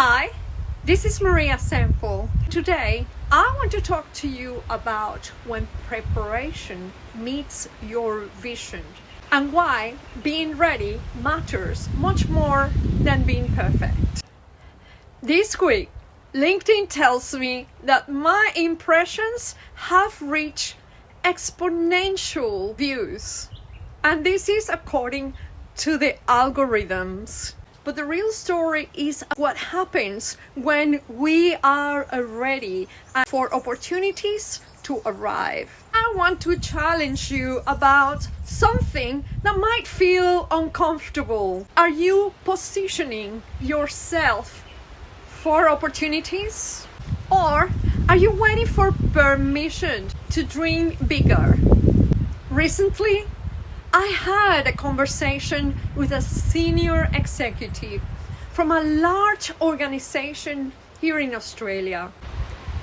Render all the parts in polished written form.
Hi, this is Maria Sample. Today, I want to talk to you about when preparation meets your vision and why being ready matters much more than being perfect. This week, LinkedIn tells me that my impressions have reached exponential views, and this is according to the algorithms. But the real story is what happens when we are ready for opportunities to arrive. I want to challenge you about something that might feel uncomfortable. Are you positioning yourself for opportunities? Or are you waiting for permission to dream bigger? Recently, I had a conversation with a senior executive from a large organization here in Australia.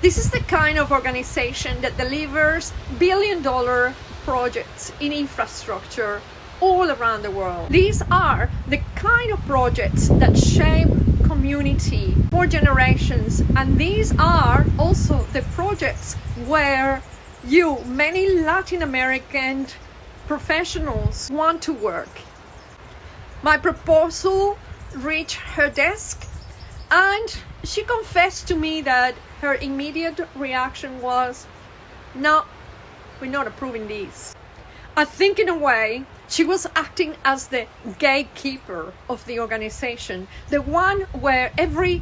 This is the kind of organization that delivers billion-dollar projects in infrastructure all around the world. These are the kind of projects that shape community for generations, and these are also the projects where many Latin American professionals want to work. My proposal reached her desk, and she confessed to me that her immediate reaction was, "No, we're not approving these." I think in a way, she was acting as the gatekeeper of the organization, the one where every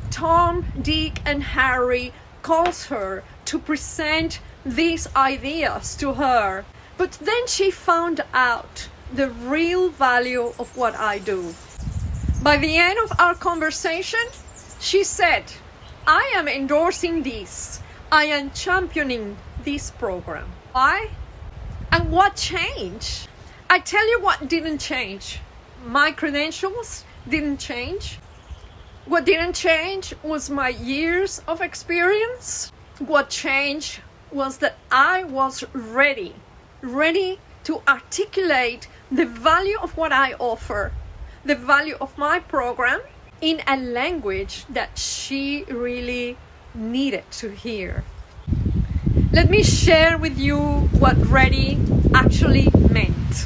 Tom, Dick, and Harry calls her to present these ideas to her. But then she found out the real value of what I do. By the end of our conversation, she said, "I am endorsing this. I am championing this program." Why? And what changed? I tell you what didn't change. My credentials didn't change. What didn't change was my years of experience. What changed was that I was ready to articulate the value of what I offer, the value of my program, in a language that she really needed to hear. Let me share with you what ready actually meant.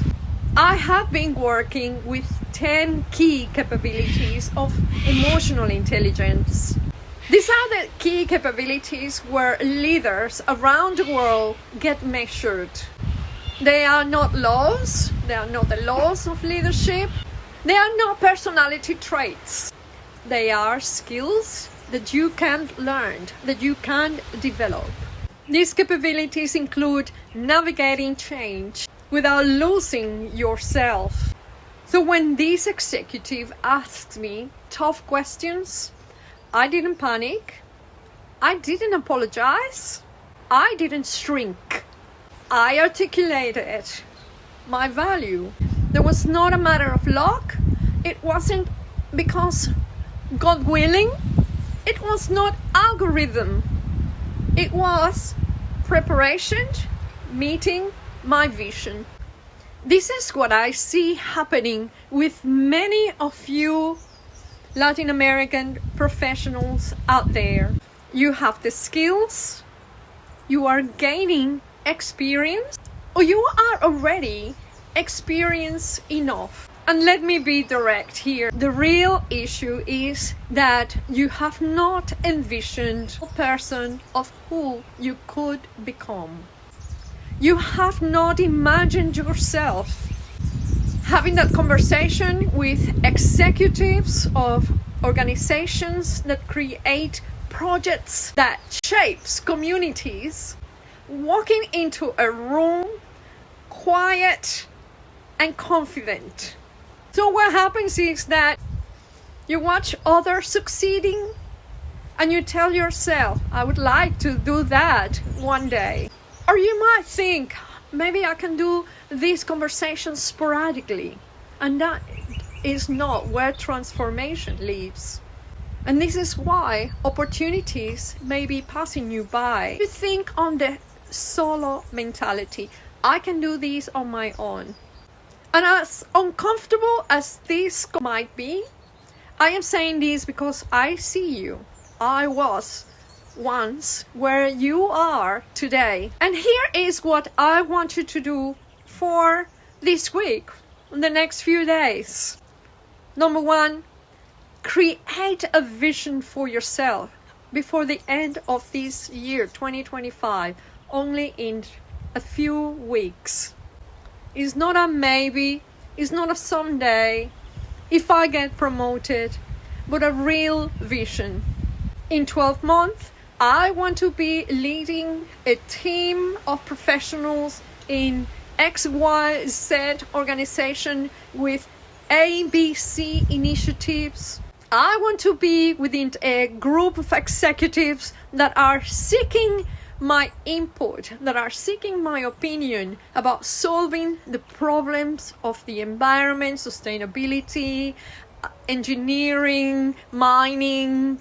I have been working with 10 key capabilities of emotional intelligence. These are the key capabilities where leaders around the world get measured. They are not laws, they are not the laws of leadership, they are not personality traits. They are skills that you can learn, that you can develop. These capabilities include navigating change without losing yourself. So when this executive asked me tough questions, I didn't panic, I didn't apologize, I didn't shrink. I articulated my value. There was not a matter of luck. It wasn't because God willing. It was not algorithm. It was preparation meeting my vision. This is what I see happening with many of you Latin American professionals out there. You have the skills, you are gaining experience, or you are already experienced enough. And let me be direct here. The real issue is that you have not envisioned a person of who you could become. You have not imagined yourself having that conversation with executives of organizations that create projects that shapes communities, walking into a room quiet and confident. So what happens is that you watch others succeeding and you tell yourself, "I would like to do that one day." Or you might think, maybe I can do these conversations sporadically. And that is not where transformation lives. And this is why opportunities may be passing you by. You think on the solo mentality. I can do this on my own. And as uncomfortable as this might be, I am saying this because I see you. I was once where you are today. And here is what I want you to do for this week, the next few days. Number one, create a vision for yourself before the end of this year, 2025, only in a few weeks. It's not a maybe, it's not a someday, if I get promoted, but a real vision. In 12 months, I want to be leading a team of professionals in XYZ organization with ABC initiatives. I want to be within a group of executives that are seeking my input, that are seeking my opinion about solving the problems of the environment, sustainability, engineering, mining,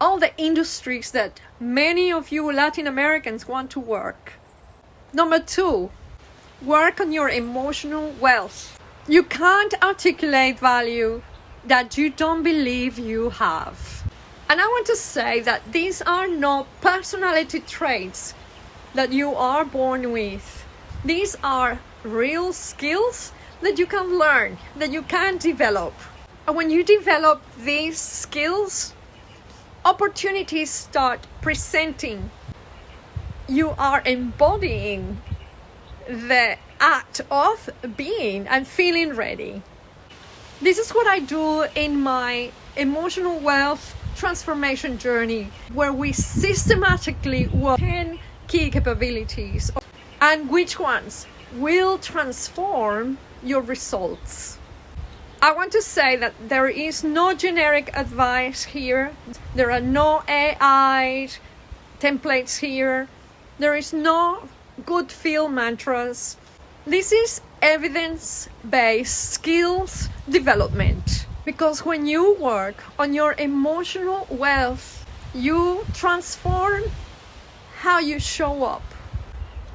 all the industries that many of you Latin Americans want to work. Number two, work on your emotional wealth. You can't articulate value that you don't believe you have. And I want to say that these are not personality traits that you are born with. These are real skills that you can learn, that you can develop. And when you develop these skills, opportunities start presenting. You are embodying the act of being and feeling ready. This is what I do in my emotional wealth transformation journey, where we systematically work 10 key capabilities and which ones will transform your results. I want to say that there is no generic advice here. There are no AI templates here. There is no good feel mantras. This is evidence-based skills development. Because when you work on your emotional wealth, you transform how you show up.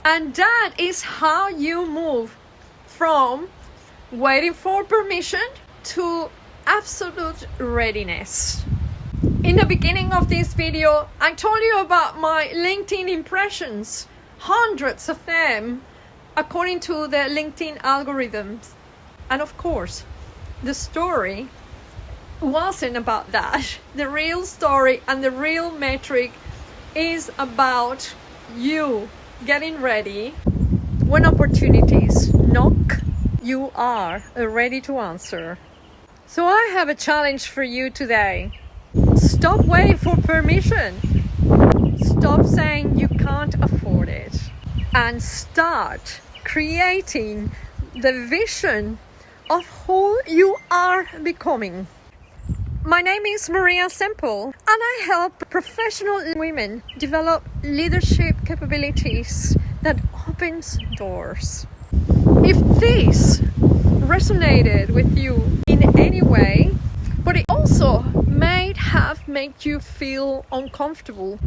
And that is how you move from waiting for permission to absolute readiness. In the beginning of this video, I told you about my LinkedIn impressions, hundreds of them, according to the LinkedIn algorithms. And of course, the story wasn't about that. The real story and the real metric is about you getting ready. When opportunities knock, you are ready to answer. So I have a challenge for you today. Stop waiting for permission. Stop saying you can't afford it. And start creating the vision of who you are becoming. My name is Maria Semple, and I help professional women develop leadership capabilities that opens doors. If this resonated with you in any way, but it also may have made you feel uncomfortable,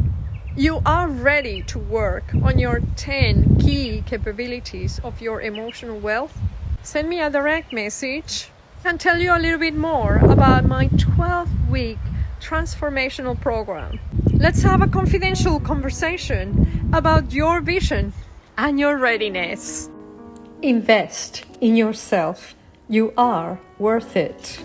you are ready to work on your 10 key capabilities of your emotional wealth, send me a direct message and tell you a little bit more about my 12-week transformational program. Let's have a confidential conversation about your vision and your readiness. Invest in yourself. You are worth it.